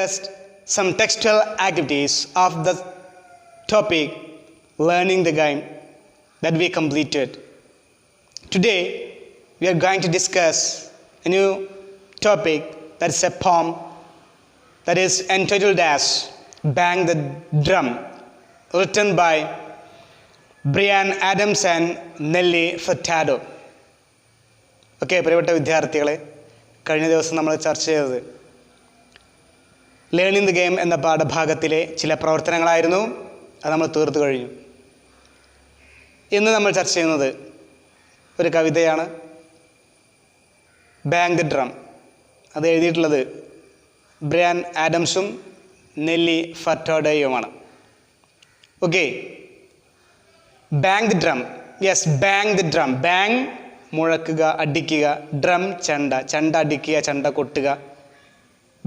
discussed some textual activities of the topic learning the game that we completed. Today, we are going to discuss a new topic, that is a poem that is entitled as Bang the Drum, written by Bryan Adams and Nelly Furtado. Okay, പ്രിയപ്പെട്ട വിദ്യാർത്ഥികളെ, കഴിഞ്ഞ ദിവസം നമ്മൾ ചർച്ച ചെയ്തത് learning the game എന്ന പാഠഭാഗത്തിലെ ചില പ്രവർത്തനങ്ങളായിരുന്നു. അത് നമ്മൾ തീർത്തു കഴിഞ്ഞു. ഇന്ന് നമ്മൾ ചർച്ച ചെയ്യുന്നത് ഒരു കവിതയാണ്, ബാങ് ദ ഡ്രം. അത് എഴുതിയിട്ടുള്ളത് ബ്രയാൻ ആഡംസും നെല്ലി ഫർട്ടാഡോയുമാണ്. Okay, bang the drum. Yes, bang the drum. Bang മുഴക്കുക, അടിക്കുക, ഡ്രം ചെണ്ട, ചെണ്ട അടിക്കുക, ചെണ്ട കൊട്ടുക,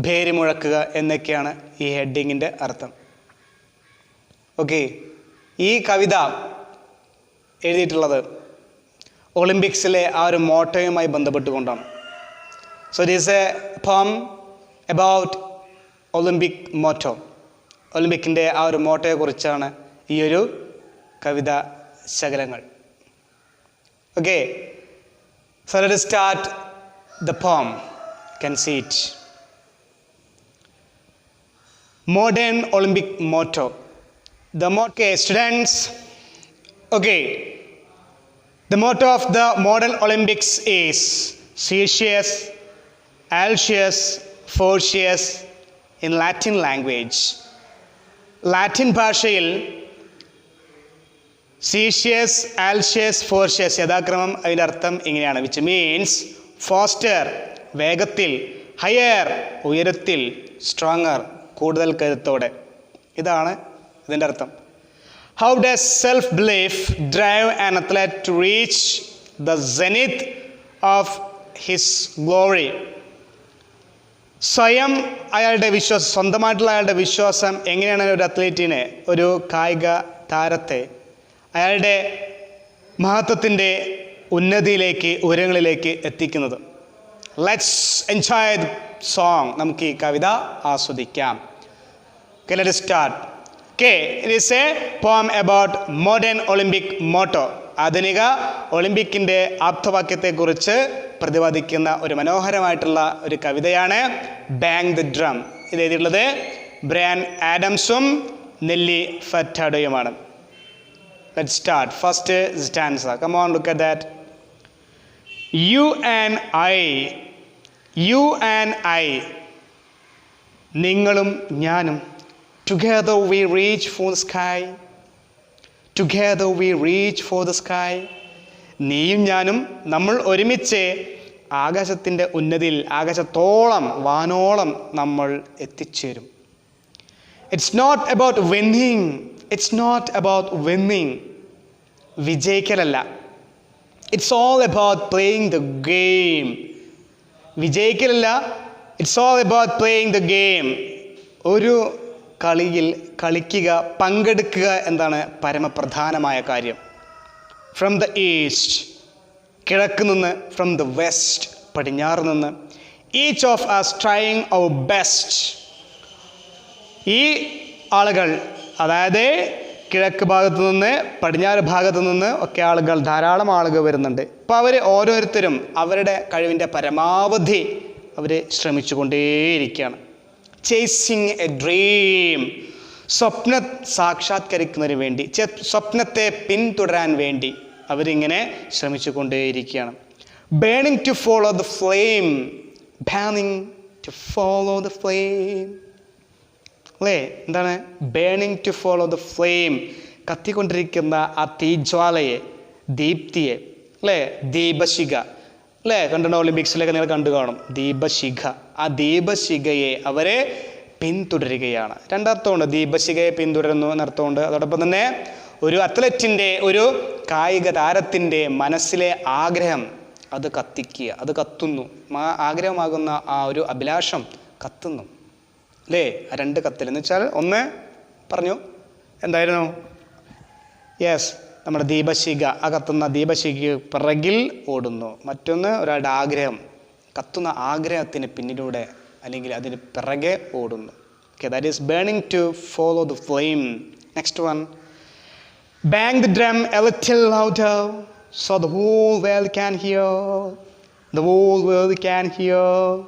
ഭേരി മുഴക്കുക എന്നൊക്കെയാണ് ഈ ഹെഡിങ്ങിൻ്റെ അർത്ഥം. ഓക്കെ, ഈ കവിത എഴുതിയിട്ടുള്ളത് ഒളിമ്പിക്സിലെ ആ ഒരു മോട്ടോയുമായി ബന്ധപ്പെട്ടുകൊണ്ടാണ്. So it is a poem about Olympic motto. ഒളിമ്പിക്കിൻ്റെ ആ ഒരു മോട്ടോയെക്കുറിച്ചാണ് ഈ ഒരു കവിത ശകലങ്ങൾ. Okay, so let us start the poem. You can see it. Modern Olympic motto. The motto, okay, students. Okay, the motto of the modern Olympics is Caesius, Altius, Fortius in Latin language. Latin ഭാഷയിൽ സീഷ്യസ്, ആൽഷ്യസ്, ഫോർഷ്യസ് യഥാക്രമം അതിൻ്റെ അർത്ഥം ഇങ്ങനെയാണ്. Which means faster വേഗത്തിൽ, higher ഉയരത്തിൽ, stronger കൂടുതൽ കരുത്തോടെ. ഇതാണ് ഇതിൻ്റെ അർത്ഥം. How does self belief drive an athlete to reach the zenith of his glory. സ്വയം അയാളുടെ വിശ്വാസം, സ്വന്തമായിട്ടുള്ള അയാളുടെ വിശ്വാസം എങ്ങനെയാണ് ഒരു അത്ലറ്റിനെ, ഒരു കായിക താരത്തെ അയാളുടെ മഹത്വത്തിൻ്റെ ഉന്നതിയിലേക്ക്, ഉയരങ്ങളിലേക്ക് എത്തിക്കുന്നത്. Let's enjoy the song. നമുക്ക് ഈ കവിത ആസ്വദിക്കാം. Okay, let us start. Okay, it is a poem about modern Olympic motto. ആധുനിക ഒളിമ്പിക്കിൻ്റെ ആപ്തവാക്യത്തെക്കുറിച്ച് പ്രതിപാദിക്കുന്ന ഒരു മനോഹരമായിട്ടുള്ള ഒരു കവിതയാണ് ബാങ് ദ ഡ്രം. ഇത് എഴുതിയിട്ടുള്ളത് ബ്രയാൻ ആഡംസും Nelly ഫർട്ടാഡോയുമാണ്. Let's start. First stanza. Come on, look at that. You and I, നിങ്ങളും ഞാനും, together we reach for the sky. Together we reach for the sky. നീയും ഞാനും നമ്മൾ ഒരുമിച്ച് ആകാശത്തിൻ്റെ ഉന്നതിയിൽ, ആകാശത്തോളം, വാനോളം നമ്മൾ എത്തിച്ചേരും. It's not about winning. It's not about winning. വിജയിക്കലല്ല. It's all about playing the game. വിജയിക്കലല്ല, it's all about playing the game. ഒരു കളിയിൽ കളിക്കുക, പങ്കെടുക്കുക എന്താണ് പരമപ്രധാനമായ കാര്യം. ഫ്രം ദ ഈസ്റ്റ്, കിഴക്ക് നിന്ന്, ഫ്രം ദ വെസ്റ്റ്, പടിഞ്ഞാറ് നിന്ന്, each of us trying our best. ഈ ആളുകൾ, അതായത് കിഴക്ക് ഭാഗത്തു നിന്ന്, പടിഞ്ഞാറ് ഭാഗത്തു നിന്ന് ഒക്കെ ആളുകൾ, ധാരാളം ആളുകൾ വരുന്നുണ്ട്. അപ്പോൾ അവർ ഓരോരുത്തരും അവരുടെ കഴിവിൻ്റെ പരമാവധി അവർ ശ്രമിച്ചുകൊണ്ടേയിരിക്കുകയാണ്. ചേസിങ് എ ഡ്രീം, സ്വപ്നം സാക്ഷാത്കരിക്കുന്നതിന് വേണ്ടി, സ്വപ്നത്തെ പിന്തുടരാൻ വേണ്ടി അവരിങ്ങനെ ശ്രമിച്ചു കൊണ്ടേയിരിക്കുകയാണ്. Burning to follow the flame. Burning to follow the flame. അല്ലേ, എന്താണ് burning to follow the flame? കത്തിക്കൊണ്ടിരിക്കുന്ന ആ തീജ്വാലയെ, ദീപ്തിയെ, അല്ലേ, ദീപശിഖ, അല്ലേ, കണ്ടിട്ടുണ്ടോ ഒളിമ്പിക്സിലൊക്കെ നിങ്ങൾ കണ്ടു കാണും ദീപശിഖ. ആ ദീപശിഖയെ അവരെ പിന്തുടരുകയാണ്. രണ്ടർത്ഥമുണ്ട്, ദീപശിഖയെ പിന്തുടരുന്നു എന്നർത്ഥമുണ്ട്. അതോടൊപ്പം തന്നെ ഒരു അത്ലറ്റിൻ്റെ, ഒരു കായിക താരത്തിൻ്റെ മനസ്സിലെ ആഗ്രഹം അത് കത്തിക്കുക, അത് കത്തുന്നു. ആഗ്രഹമാകുന്ന ആ ഒരു അഭിലാഷം കത്തുന്നു, അല്ലേ? ആ രണ്ട് കത്തിൽ എന്ന് വെച്ചാൽ ഒന്ന് പറഞ്ഞു എന്തായിരുന്നു? യെസ്, നമ്മുടെ ദീപശിഖ, ആ കത്തുന്ന ദീപശിഖ പിറകിൽ ഓടുന്നു. മറ്റൊന്ന് ഒരാളുടെ ആഗ്രഹം, കത്തുന്ന ആഗ്രഹത്തിന് പിന്നിലൂടെ അല്ലെങ്കിൽ അതിന് പിറകെ ഓടുന്നു. Okay, that is burning to follow the flame. Next one. Bang the drum a little louder so the whole world can hear. The whole world can hear.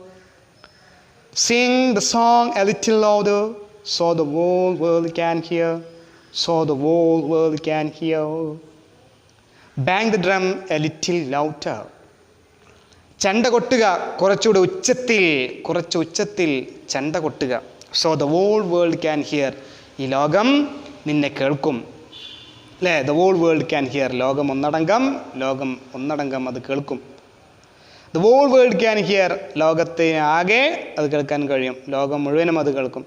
Sing the song a little louder so the whole world can hear. So the whole world can hear. Bang the drum a little louder. ചെണ്ട കൊട്ടുക കുറച്ചുകൂടെ ഉച്ചത്തിൽ ചെണ്ട കൊട്ടുക. So the whole world can hear. ഈ ലോകം നിന്നെ കേൾക്കും. അല്ലേ? The whole world can hear. ലോകം ഒന്നടങ്കം അത് കേൾക്കും. The whole world can hear. ലോകത്തിന് ആകെ അത് കേൾക്കാൻ കഴിയും. ലോകം മുഴുവനും അത് കേൾക്കും.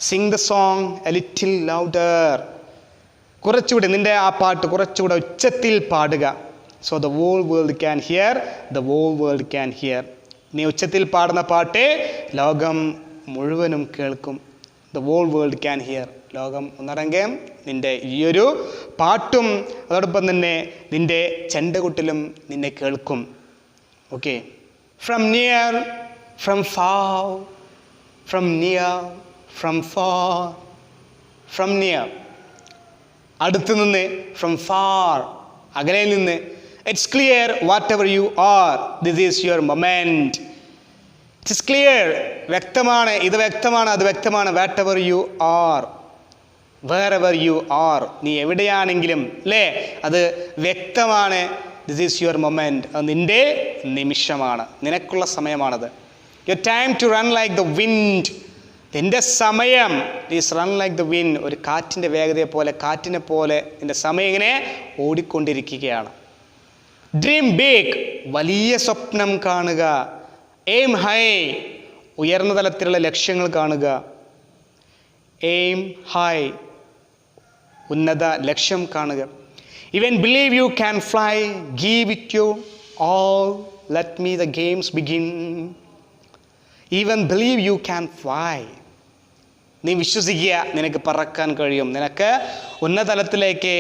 Sing the song a little louder. കുറച്ചുകൂടി നിന്റെ ആ പാട്ട് കുറച്ചുകൂടെ ഉച്ചത്തിൽ പാടുക. So the whole world can hear. The whole world can hear. നീ ഉച്ചത്തിൽ പാടുന്ന പാട്ട് ലോകം മുഴുവനും കേൾക്കും. The whole world can hear. ലോകം ഒന്നടങ്കം നിന്റെ ഈയൊരു പാട്ടും അതോടൊപ്പം തന്നെ നിന്റെ ചെണ്ടകൊട്ടിലും നിന്നെ കേൾക്കും. Okay. From near, from far, from near, from far, from near. അടുത്ത് നിന്ന്, from far, അകലെ നിന്ന്. It's clear whatever you are, this is your moment. It is clear, വ്യക്തമാണ്, ഇത് വ്യക്തമാണ്, അത് വ്യക്തമാണ്. Whatever you are, wherever you are, നീ എവിടെയാണെങ്കിലും അല്ലേ, അത് വ്യക്തമാണ്. This is your moment, അത് നിന്റെ നിമിഷമാണ്, നിനക്കുള്ള സമയമാണത്. Your time to run like the wind. നിന്റെ സമയം is run like the wind. ഒരു കാറ്റിൻ്റെ വേഗതയെ പോലെ, കാറ്റിനെ പോലെ നിന്റെ സമയം ഇങ്ങനെ ഓടിക്കൊണ്ടിരിക്കുകയാണ്. Dream big, വലിയ സ്വപ്നം കാണുക. Aim high, ഉയർന്ന തലത്തിലുള്ള ലക്ഷ്യങ്ങൾ കാണുക. Aim high, ഉന്നത ലക്ഷ്യം കാണുക. Even believe you can fly, give it you all, let me the games begin. Even believe you can fly. നീ വിശ്വസിക്കുക, നിനക്ക് പറക്കാൻ കഴിയും, നിനക്ക് ഉന്നത തലത്തിലേക്ക്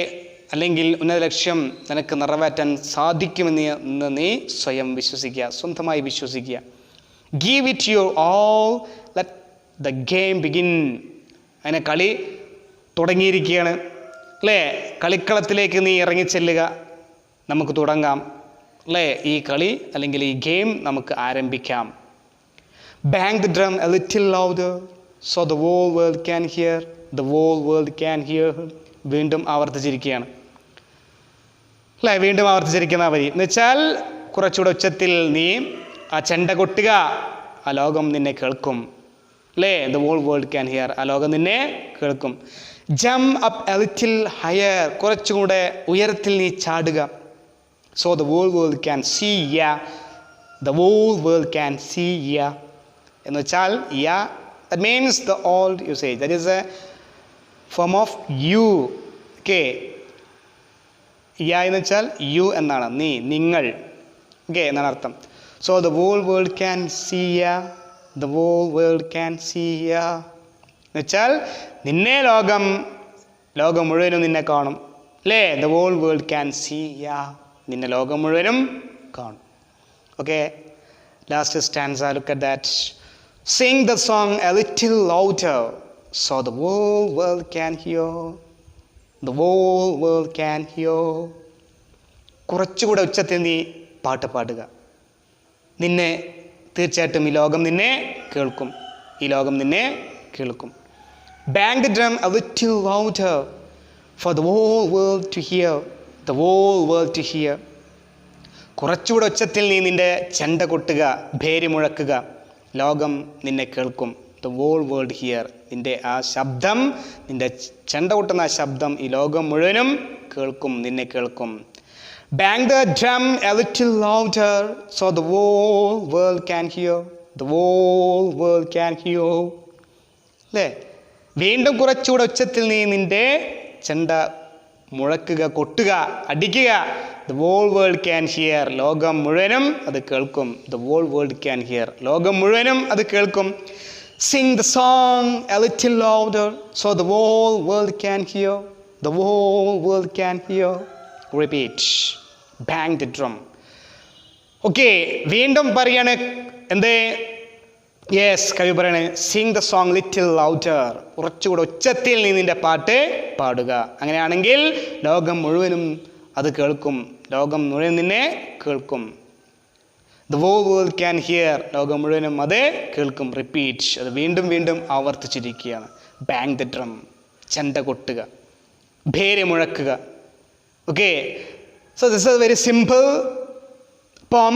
അല്ലെങ്കിൽ ഉന്നത ലക്ഷ്യം നിനക്ക് നിറവേറ്റാൻ സാധിക്കുമെന്ന് നീ സ്വയം വിശ്വസിക്കുക, സ്വന്തമായി വിശ്വസിക്കുക. Give it your all, let the game begin. അങ്ങനെ കളി തുടങ്ങിയിരിക്കുകയാണ് അല്ലേ? കളിക്കളത്തിലേക്ക് നീ ഇറങ്ങിച്ചെല്ലുക, നമുക്ക് തുടങ്ങാം അല്ലേ? ഈ കളി അല്ലെങ്കിൽ ഈ ഗെയിം നമുക്ക് ആരംഭിക്കാം. Bang the drum a little louder so the whole world can hear. The whole world can hear. വീണ്ടും ആവർത്തിച്ചിരിക്കുകയാണ് അല്ലേ? വീണ്ടും ആവർത്തിച്ചിരിക്കുന്ന വരി എന്ന് വെച്ചാൽ കുറച്ചുകൂടെ ഉച്ചത്തിൽ നീ ആ ചെണ്ട കൊട്ടുക, ആ ലോകം നിന്നെ കേൾക്കും അല്ലേ? The whole world can hear. ആ ലോകം നിന്നെ കേൾക്കും. Jump up a little higher. കുറച്ചുകൂടെ ഉയരത്തിൽ നീ ചാടുക. So the whole world can see ya. The whole world can see ya. എന്ന് വെച്ചാൽ ya, that means the old usage. That is a form of you. Okay. ya എന്ന് വെച്ചാൽ you എന്നാണ്, നീ, നിങ്ങൾ. Okay എന്നാണ് അർത്ഥം. So the whole world can see ya. The whole world can see ya. എന്ന് വെച്ചാൽ നിന്നെ ലോകം മുഴുവനും നിന്നെ കാണും അല്ലേ? The whole world can see ya. നിന്നെ ലോകം മുഴുവനും കാണും. Okay. Last stanza, look at that. Sing the song a little louder so the whole world can hear. The whole world can hear. കുറച്ചുകൂടെ ഉച്ചത്തിൽ നീ പാട്ട് പാടുക. നിന്നെ തീർച്ചയായിട്ടും ഈ ലോകം നിന്നെ കേൾക്കും, ഈ ലോകം നിന്നെ കേൾക്കും. Bang the drum a little louder for the whole world to hear. The whole world to hear. കുറച്ചുകൂടെ ഉച്ചത്തിൽ നീ നിന്റെ ചെണ്ട കൊട്ടുക, ഭേരി മുഴക്കുക, ലോകം നിന്നെ കേൾക്കും. The whole world hear. നിന്റെ ആ ശബ്ദം, നിന്റെ ചെണ്ട കൊട്ടുന്ന ആ ശബ്ദം ഈ ലോകം മുഴുവനും കേൾക്കും, നിന്നെ കേൾക്കും. Bang the drum a little louder so the whole world can hear. The whole world can hear. അല്ലേ? വീണ്ടും കുറച്ചുകൂടെ ഉച്ചത്തിൽ നീ നിന്റെ ചെണ്ട മുഴക്കുക, കൊട്ടുക, അടിക്കുക. The whole world can hear. ലോകം മുഴുവനും അത് കേൾക്കും. The whole world can hear. ലോകം മുഴുവനും അത് കേൾക്കും. Sing the song a little louder so the whole world can hear. The whole world can hear. Repeat. Bang the drum. Okay, വീണ്ടും പറയാണ്, എന്തേ? യെസ്, കവി പറയണേ Singh the song little louder, കുറച്ചുകൂടെ ഉച്ചത്തിൽ നീ നിന്റെ പാട്ട് പാടുക. അങ്ങനെയാണെങ്കിൽ ലോകം മുഴുവനും അത് കേൾക്കും, ലോകം മുഴുവൻ നിന്നെ കേൾക്കും. The whole world can hear, ലോകം മുഴുവനും അത് കേൾക്കും. റിപ്പീറ്റ്, അത് വീണ്ടും വീണ്ടും ആവർത്തിച്ചിരിക്കുകയാണ്. ബാങ് ദ ഡ്രം, ചെണ്ട കൊട്ടുക, ഭേരി മുഴക്കുക. Okay, so this is very simple poem.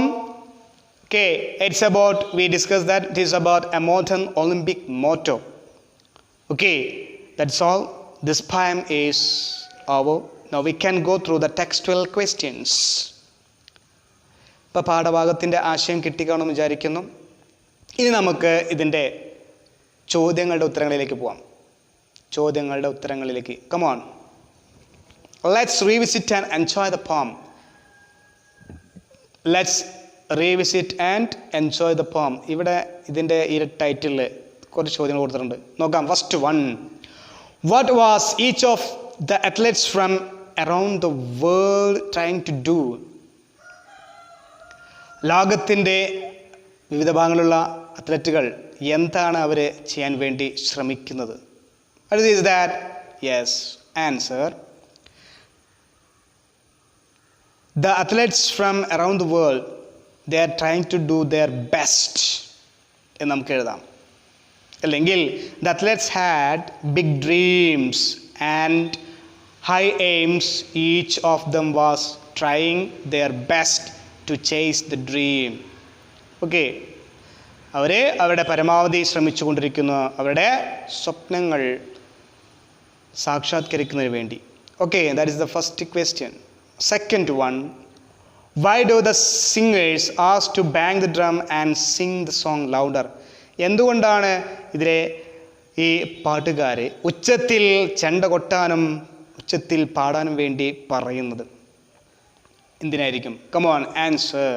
Okay, it's about, we discussed that it is about a modern Olympic motto. Okay, that's all. This poem is over. Now we can go through the textual questions. ഇപ്പോൾ പാഠഭാഗത്തിൻ്റെ ആശയം കിട്ടിക്കാണെന്ന് വിചാരിക്കുന്നു. ഇനി നമുക്ക് ഇതിൻ്റെ ചോദ്യങ്ങളുടെ ഉത്തരങ്ങളിലേക്ക് പോവാം. ചോദ്യങ്ങളുടെ ഉത്തരങ്ങളിലേക്ക്. Come on. Let's revisit and enjoy the poem. Let's revisit and enjoy the poem. ഇവിടെ ഇതിൻ്റെ ഈ ടൈറ്റിലിൽ കുറച്ച് ചോദ്യങ്ങൾ കൊടുത്തിട്ടുണ്ട്. നോക്കാം. First one, what was each of the athletes from around the world trying to do? ലോകത്തിൻ്റെ വിവിധ ഭാഗങ്ങളിലുള്ള അത്ലറ്റുകൾ എന്താണ് അവർ ചെയ്യാൻ വേണ്ടി ശ്രമിക്കുന്നത്? What is that? Yes, answer. The athletes from around the world, they are trying to do their best എന്ന് നമുക്ക് എഴുതാം. അല്ലെങ്കിൽ the athletes had big dreams and high aims. Each of them was trying their best to chase the dream. Okay, അവർ അവരുടെ പരമാവധി ശ്രമിച്ചു കൊണ്ടിരിക്കുന്നു, അവരുടെ സ്വപ്നങ്ങൾ സാക്ഷാത്കരിക്കുന്നതിന് വേണ്ടി. Okay, that is the first question. Second one, why do the singers ask to bang the drum and sing the song louder? എന്തുകൊണ്ടാണ് ഇതിലെ ഈ പാട്ടുകാർ ഉച്ചത്തിൽ ചെണ്ട കൊട്ടാനും ഉച്ചത്തിൽ പാടാനും വേണ്ടി പറയുന്നത്? എന്തിനായിരിക്കും? Come on, answer.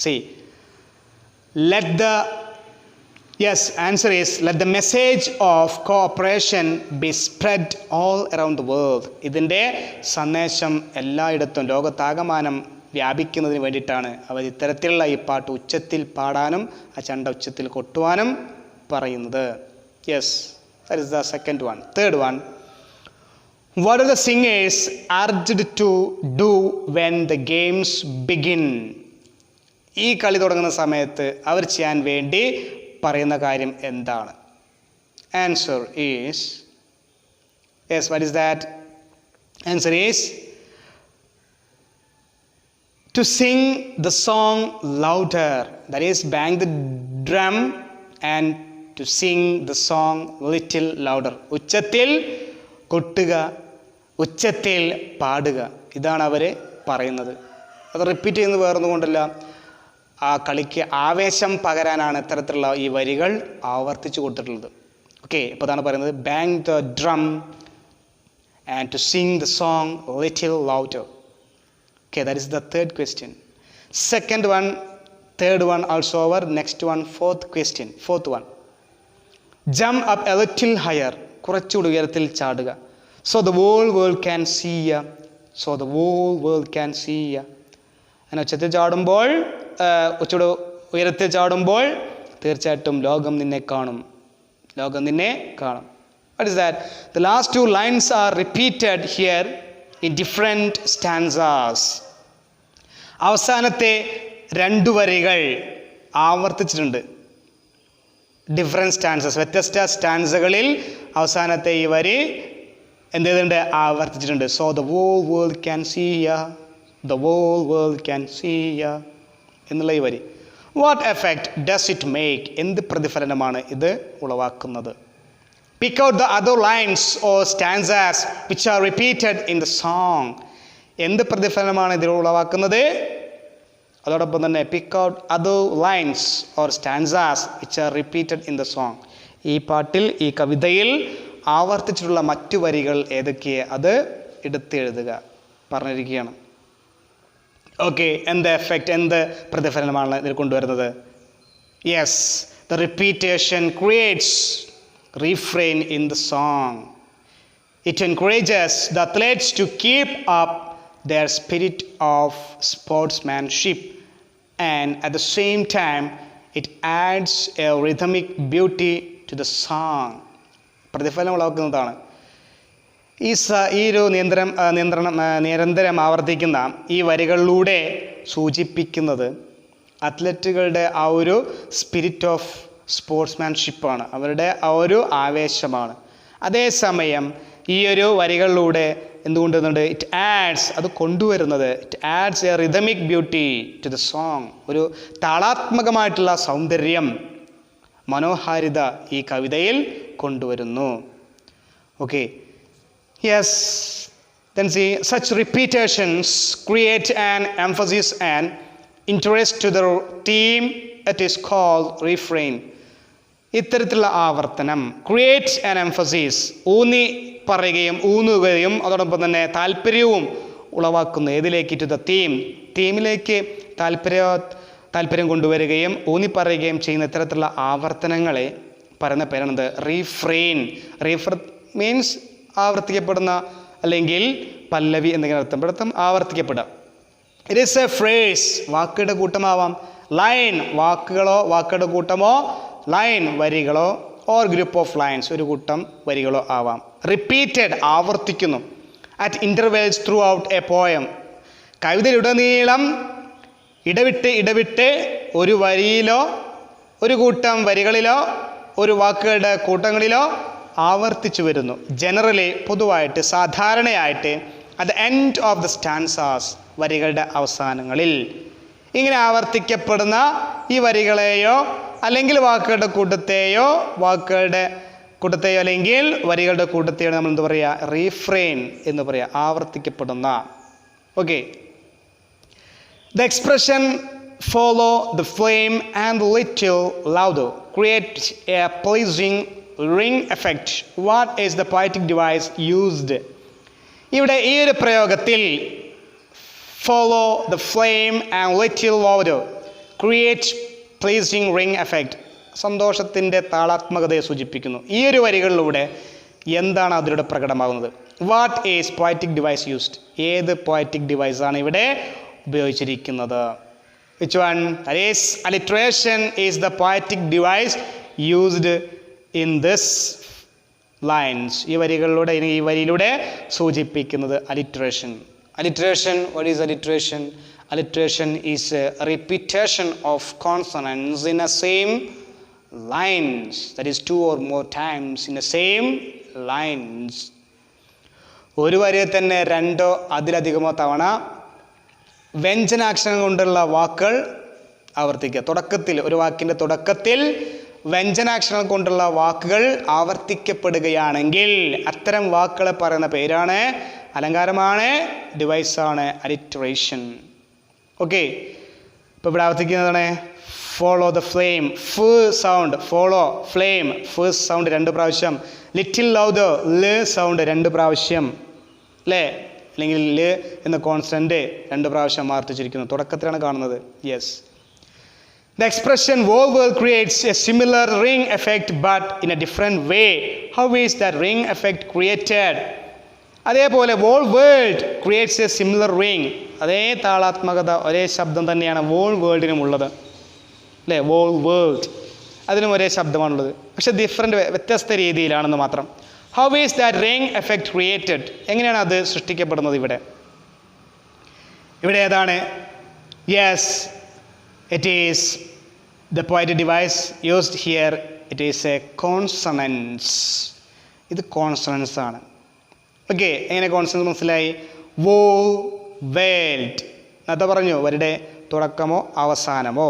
See, answer is let the message of cooperation be spread all around the world. ഇതിൻ്റെ സന്ദേശം എല്ലായിടത്തും ലോകത്താകമാനം വ്യാപിക്കുന്നതിന് വേണ്ടിയിട്ടാണ് അവർ ഇത്തരത്തിലുള്ള ഈ പാട്ട് ഉച്ചത്തിൽ പാടാനും ആ ചെണ്ട ഉച്ചത്തിൽ കൊട്ടുവാനും പറയുന്നത്. Yes, that is the second one. Third one, what are the singers urged to do when the games begin? ഈ കളി തുടങ്ങുന്ന സമയത്ത് അവർ ചെയ്യാൻ വേണ്ടി പറയുന്ന കാര്യം എന്താണ്? Answer is, yes, what is that? Answer is to sing the song louder, that is bang the drum and to sing the song little louder. ഉച്ചത്തിൽ കൊട്ടുക, ഉച്ചത്തിൽ പാടുക, ഇതാണ് അവർ പറയുന്നത്. അത് റിപ്പീറ്റ് ചെയ്യുന്നത് വേറൊന്നും കൊണ്ടല്ല, ആ കളിക്ക് ആവേശം പകരാനാണ് ഇത്തരത്തിലുള്ള ഈ വരികൾ ആവർത്തിച്ചു കൊടുത്തിട്ടുള്ളത്. ഓക്കെ, ഇപ്പോൾ അതാണ് പറയുന്നത് bang the drum and to sing the song little louder. Okay, that is the third question. Second one, third one also over. Next one, fourth one, jump up a little higher, കുറച്ചുകൂടി ഉയരത്തിൽ ചാടുക. So the whole world can see ya. So the whole world can see ya. അങ്ങനെ ഉച്ചത്തിൽ ചാടുമ്പോൾ, ഉച്ചയുടെ ഉയരത്തിൽ ചാടുമ്പോൾ തീർച്ചയായിട്ടും ലോകം നിന്നെ കാണും, ലോകം നിന്നെ കാണും. What is that? The last two lines are repeated here in different stanzas. അവസാനത്തെ രണ്ടു വരികൾ ആവർത്തിച്ചിട്ടുണ്ട്. ഡിഫറെൻറ്റ് സ്റ്റാൻസസ്, വ്യത്യസ്ത സ്റ്റാൻസകളിൽ അവസാനത്തെ ഈ വരി എന്ത് ചെയ്തിട്ടുണ്ട്? ആവർത്തിച്ചിട്ടുണ്ട്. So the whole world can see ya, the whole world can see ya എന്നുള്ള ഈ വരി. What effect does it make? എന്ത് പ്രതിഫലനമാണ് ഇത് ഉളവാക്കുന്നത്? Pick out the other lines or stanzas which are repeated in the song. എന്ത് പ്രതിഫലനമാണ് ഇതിൽ ഉളവാക്കുന്നത്? അതോടൊപ്പം തന്നെ pick out other lines or stanzas which are repeated in the song. ഈ പാട്ടിൽ, ഈ കവിതയിൽ ആവർത്തിച്ചിട്ടുള്ള മറ്റു വരികൾ ഏതൊക്കെയാണ് അത് എടുത്തെഴുതുക പറഞ്ഞിരിക്കുകയാണ്. ഓക്കെ, എന്ത് എഫക്റ്റ്, എന്ത് പ്രതിഫലനമാണ് ഇതിൽ കൊണ്ടുവരുന്നത്? Yes, the repetition creates refrain in the song. It encourages the athletes to keep up their spirit of sportsmanship and at the same time it adds a rhythmic beauty to the song. പ്രതിഫലം ഉളവാക്കുന്നതാണ്. ഈ ഒരു നിരന്തരം ആവർത്തിക്കുന്ന ഈ വരികളിലൂടെ സൂചിപ്പിക്കുന്നത് അത്ലറ്റുകളുടെ ആ ഒരു സ്പിരിറ്റ് ഓഫ് സ്പോർട്സ്മാൻഷിപ്പാണ്, അവരുടെ ആ ഒരു ആവേശമാണ്. അതേസമയം ഈ ഒരു വരികളിലൂടെ എന്തുകൊണ്ടുവരുന്നുണ്ട്? ഇറ്റ് ആഡ്സ്, അത് കൊണ്ടുവരുന്നത് it adds a rhythmic beauty to the song, ഒരു താളാത്മകമായിട്ടുള്ള സൗന്ദര്യം, മനോഹാരിത ഈ കവിതയിൽ കൊണ്ടുവരുന്നു. Okay, yes. Then see, such repetitions create an emphasis and interest to the theme. It is called refrain. ഇത്തരത്തിലുള്ള ആവർത്തനം ക്രിയേറ്റ് ആൻ എംഫസിസ്, ഊന്നി പറയുകയും ഊന്നുകയും അതോടൊപ്പം തന്നെ താല്പര്യവും ഉളവാക്കുന്നു. ഏതിലേക്ക്? ടു ദ തീം, തീമിലേക്ക് താല്പര്യം കൊണ്ടുവരികയും ഊന്നി പറയുകയും ചെയ്യുന്ന ഇത്തരത്തിലുള്ള ആവർത്തനങ്ങളെ പറയുന്ന പേരാണത് റീഫ്രെയിൻ. മീൻസ് ആവർത്തിക്കപ്പെടുന്ന അല്ലെങ്കിൽ പല്ലവി എന്തെങ്കിലും അർത്ഥം ആവർത്തിക്കപ്പെടുക. ഇറ്റ് ഈസ് എ ഫ്രേസ്, വാക്കുകളുടെ കൂട്ടമാവാം. ലൈൻ, വാക്കുകളുടെ കൂട്ടമോ, ലൈൻ വരികളോ, ഓർ ഗ്രൂപ്പ് ഓഫ് ലൈൻസ്, ഒരു കൂട്ടം വരികളോ ആവാം. റിപ്പീറ്റഡ്, ആവർത്തിക്കുന്നു. At intervals throughout a poem, കവിതയിലുടനീളം ഇടവിട്ട് ഒരു വരിയിലോ ഒരു കൂട്ടം വരികളിലോ ഒരു വാക്കുകളുടെ കൂട്ടങ്ങളിലോ ആവർത്തിച്ചു വരുന്നു. ജനറലി, പൊതുവായിട്ട്, സാധാരണയായിട്ട് at the end of the stanzas, വരികളുടെ അവസാനങ്ങളിൽ. ഇങ്ങനെ ആവർത്തിക്കപ്പെടുന്ന ഈ വരികളെയോ അല്ലെങ്കിൽ വാക്കുകളുടെ കൂട്ടത്തെയോ അല്ലെങ്കിൽ വരികളുടെ കൂട്ടത്തെയോ നമ്മൾ എന്ത് പറയുക? റീഫ്രെയിൻ എന്ന് പറയുക, ആവർത്തിക്കപ്പെടുന്ന. Okay, the expression follow the flame and little louder create a pleasing ring effect. What is the poetic device used? ഇവിടെ ഈ ഒരു പ്രയോഗത്തിൽ follow the flame and little louder create pleasing ring effect, സന്തോഷത്തിൻ്റെ താളാത്മകതയെ സൂചിപ്പിക്കുന്നു. ഈ ഒരു വരികളിലൂടെ എന്താണ് അതിലൂടെ പ്രകടമാകുന്നത്? What is poetic device used? ഏത് poetic device ആണ് ഇവിടെ ഉപയോഗിച്ചിരിക്കുന്നത്? Which one? That is, alliteration is the poetic device used in this lines. ഈ വരിയിലൂടെ സൂചിപ്പിക്കുന്നത് alliteration. What is alliteration? Alliteration is a repetition of consonants in the same lines. That is, 2 or more times in the same lines. ഒരു വരിയിൽ തന്നെ 2 അതിലധികമോ തവണ വ്യഞ്ജനാക്ഷരം കൊണ്ടുള്ള വാക്കുകൾ ആവർത്തിക്കുക. ഒരു വാക്കിൻ്റെ തുടക്കത്തിൽ വ്യഞ്ജനാക്ഷരം കൊണ്ടുള്ള വാക്കുകൾ ആവർത്തിക്കപ്പെടുകയാണെങ്കിൽ അത്തരം വാക്കുകളെ പറയുന്ന പേരാണ്, അലങ്കാരമാണ്, ഡിവൈസാണ് അലിറ്ററേഷൻ. ഓക്കെ, ഇപ്പോൾ ഇവിടെ ആവർത്തിക്കുന്നതാണ് follow the flame, sound, follow flame, first sound 2 പ്രാവശ്യം, ലിറ്റിൽ ലൗദർ, സൗണ്ട് 2 പ്രാവശ്യം, അല്ലേ? അല്ലെങ്കിൽ എന്ന കോൺസ്റ്റന്റ് 2 പ്രാവശ്യം ആവർത്തിച്ചിരിക്കുന്നു. തുടക്കത്തിലാണ് കാണുന്നത്. Yes. The expression whole world creates a similar ring effect but in a different way. How is that ring effect created? അതേപോലെ whole world creates a similar ring. അതേ താളാത്മകത, ഒരേ ശബ്ദം തന്നെയാണ് whole worldനും ഉള്ളത്, അല്ലേ? whole world, അതിനും ഒരേ ശബ്ദമാണുള്ളത്, പക്ഷെ വ്യത്യസ്ത രീതിയിലാണെന്ന് മാത്രം. How is that ring effect created? എങ്ങനെയാണ് അത് സൃഷ്ടിക്കപ്പെടുന്നത്? ഇവിടെ ഏതാണ്? Yes, it is the poetic device used here. It is a consonance. ഇത് കോൺസണൻസ് ആണ്. ഓക്കെ, എങ്ങനെ കോൺസണൻസ് മനസ്സിലായി? വോ, വേൽഡ്, നേരത്തെ പറഞ്ഞു, വരുടെ തുടക്കമോ അവസാനമോ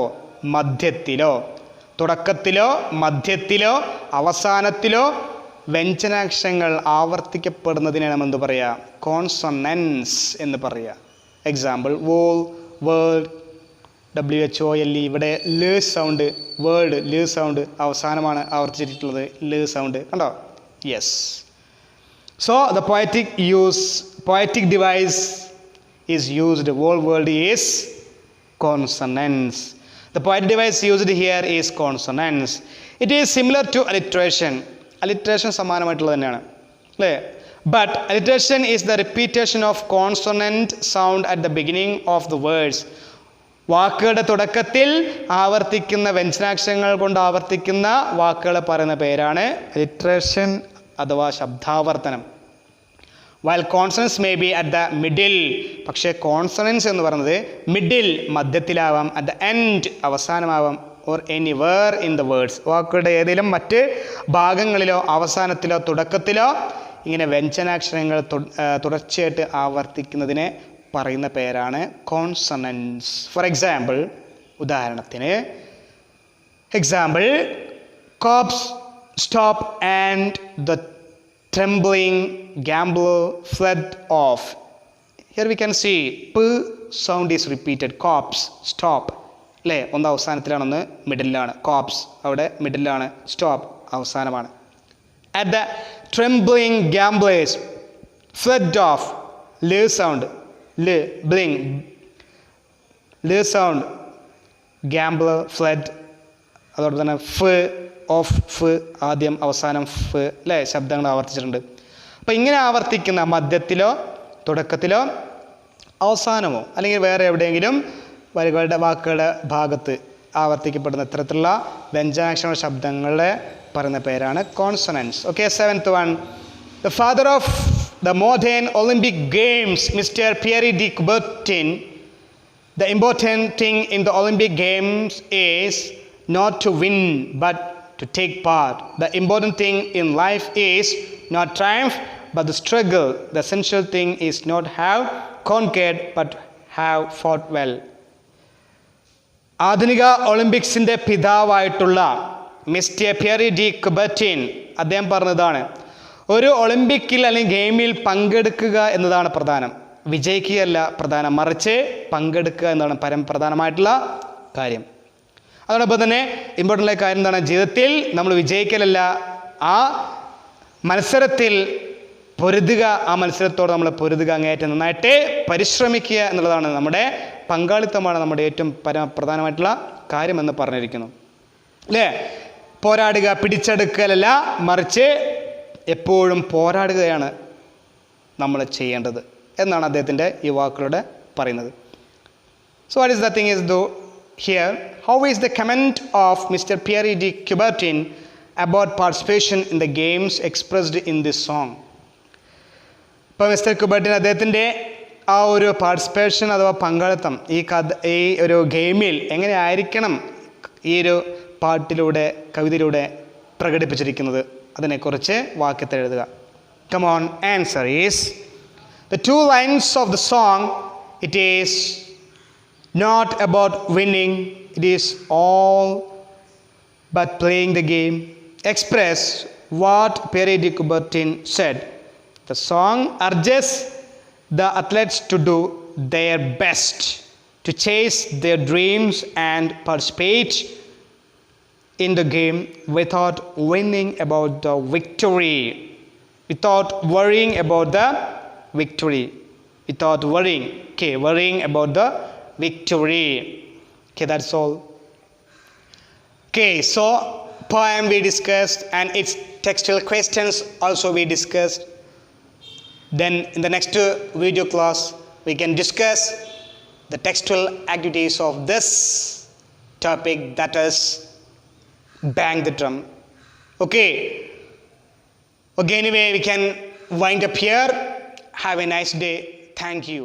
മധ്യത്തിലോ, തുടക്കത്തിലോ മധ്യത്തിലോ അവസാനത്തിലോ വ്യഞ്ജനാക്ഷരങ്ങൾ ആവർത്തിക്കപ്പെടുന്നതിനാണ് നമ്മൾ എന്ത് പറയുക? കോൺസണൻസ് എന്ന് പറയുക. എക്സാമ്പിൾ, വോൾ, വേൾഡ്, WHOLE, ഇവിടെ ല് സൗണ്ട്, വേൾഡ് ല് സൗണ്ട് അവസാനമാണ് ആവർത്തിച്ചിട്ടുള്ളത്, ല് സൗണ്ട് കണ്ടോ? Yes. So the poetic device is used, whole world is consonants. The poetic device used here is consonants. It is similar to alliteration. Alliteration സമാനമായിട്ടുള്ളത് തന്നെയാണ്, അല്ലേ? But alliteration is the repetition of consonant sound at the beginning of the words. വാക്കുകളുടെ തുടക്കത്തിൽ ആവർത്തിക്കുന്ന വ്യഞ്ജനാക്ഷരങ്ങൾ കൊണ്ട് ആവർത്തിക്കുന്ന വാക്കുകളെ പറയുന്ന പേരാണ് അലിട്രേഷൻ അഥവാ ശബ്ദാവർത്തനം. While consonance may be at the middle, പക്ഷേ കോൺസണൻസ് എന്ന് പറയുന്നത് മിഡിൽ മധ്യത്തിലാവാം, അറ്റ് ദ എൻഡ് അവസാനമാവാം, or anywhere in the words വാക്കുകളുടെ ഏതെങ്കിലും മറ്റ് ഭാഗങ്ങളിലോ അവസാനത്തിലോ തുടക്കത്തിലോ ഇങ്ങനെ വ്യഞ്ജനാക്ഷരങ്ങൾ തുടർച്ചയായിട്ട് ആവർത്തിക്കുന്നതിനെ പറയുന്ന പേരാണ് കോൺസണൻസ്. ഫോർ എക്സാമ്പിൾ, ഉദാഹരണത്തിന് example, corps, stop and the trembling gambler fled off. Here we can see p sound is repeated. Cops, stop. അല്ലേ, ഒന്ന് അവസാനത്തിലാണ്, ഒന്ന് മിഡിലാണ്. കോപ്സ് അവിടെ മിഡിലാണ്, സ്റ്റോപ്പ് അവസാനമാണ്. At the trembling gamblers flood of, ല് സൗണ്ട്, ല് bling, ല് sound, gambler flood. അതോടൊപ്പം തന്നെ ഫ്, ഓഫ്, ഫ് ആദ്യം അവസാനം ഫ്, അല്ലേ, ശബ്ദങ്ങൾ ആവർത്തിച്ചിട്ടുണ്ട്. അപ്പം ഇങ്ങനെ ആവർത്തിക്കുന്ന മധ്യത്തിലോ തുടക്കത്തിലോ അവസാനമോ അല്ലെങ്കിൽ വേറെ എവിടെയെങ്കിലും വരികളുടെ വാക്കുകളുടെ ഭാഗത്ത് ആവർത്തിക്കപ്പെടുന്ന ഇത്തരത്തിലുള്ള വ്യഞ്ജനാക്ഷര ശബ്ദങ്ങളെ പറയുന്ന പേരാണ് consonants. Okay, 7th one. The father of the modern Olympic Games, Mr. Pierre de Coubertin, the important thing in the Olympic Games is not to win but to take part. The important thing in life is not triumph but the struggle. The essential thing is not have conquered but have fought well. ആധുനിക ഒളിമ്പിക്സിൻ്റെ പിതാവായിട്ടുള്ള mister Pierre de Coubertin അദ്ദേഹം പറഞ്ഞതാണ്, ഒരു ഒളിമ്പിക്കിൽ അല്ലെങ്കിൽ ഗെയിമിൽ പങ്കെടുക്കുക എന്നതാണ് പ്രധാനം, വിജയിക്കുകയല്ല പ്രധാനം, മറിച്ച് പങ്കെടുക്കുക എന്നതാണ് പരമപ്രധാനമായിട്ടുള്ള കാര്യം. അതോടൊപ്പം തന്നെ ഇമ്പോർട്ടൻ്റ് ആയ കാര്യം എന്താണ്, ജീവിതത്തിൽ നമ്മൾ വിജയിക്കലല്ല, ആ മത്സരത്തിൽ പൊരുതുക, ആ മത്സരത്തോട് നമ്മൾ പൊരുതുക, അങ്ങേയറ്റം നന്നായിട്ട് പരിശ്രമിക്കുക എന്നുള്ളതാണ്, നമ്മുടെ പങ്കാളിത്തമാണ് നമ്മുടെ ഏറ്റവും പ്രധാനമായിട്ടുള്ള കാര്യമെന്ന് പറഞ്ഞിരിക്കുന്നു. അല്ലേ, പോരാടുക, പിടിച്ചെടുക്കലല്ല, മറിച്ച് എപ്പോഴും പോരാടുകയാണ് നമ്മൾ ചെയ്യേണ്ടത് എന്നാണ് അദ്ദേഹത്തിൻ്റെ ഈ വാക്കുകളുടെ പറയുന്നത്. So what is the thing is though here, how is the comment of Mr. Pierre de Coubertin about participation in the games expressed in this song? ഇപ്പോൾ മിസ്റ്റർ കുബർട്ടിൻ അദ്ദേഹത്തിൻ്റെ ആ ഒരു പാർട്ടിസിപ്പേഷൻ അഥവാ പങ്കാളിത്തം ഈ ഒരു ഗെയിമിൽ എങ്ങനെ ആയിരിക്കണം ഈ ഒരു പാട്ടിലൂടെ കവിതയിലൂടെ പ്രകടിപ്പിച്ചിരിക്കുന്നത് അതിനെക്കുറിച്ച് വാക്യത്തിൽ എഴുതുക. Come on, answer is the 2 lines of the song. It is not about winning, it is all but playing the game. Express what Pierre de Coubertin said. The song urges the athletes to do their best to chase their dreams and participate in the game without winning about the victory, without worrying about the victory, without worrying, okay, worrying about the victory. Okay, that's all. Okay, so poem we discussed and its textual questions also we discussed. Then in the next video class we can discuss the textual activities of this topic, that is bang the drum. Okay, anyway we can wind up here. Have a nice day. Thank you.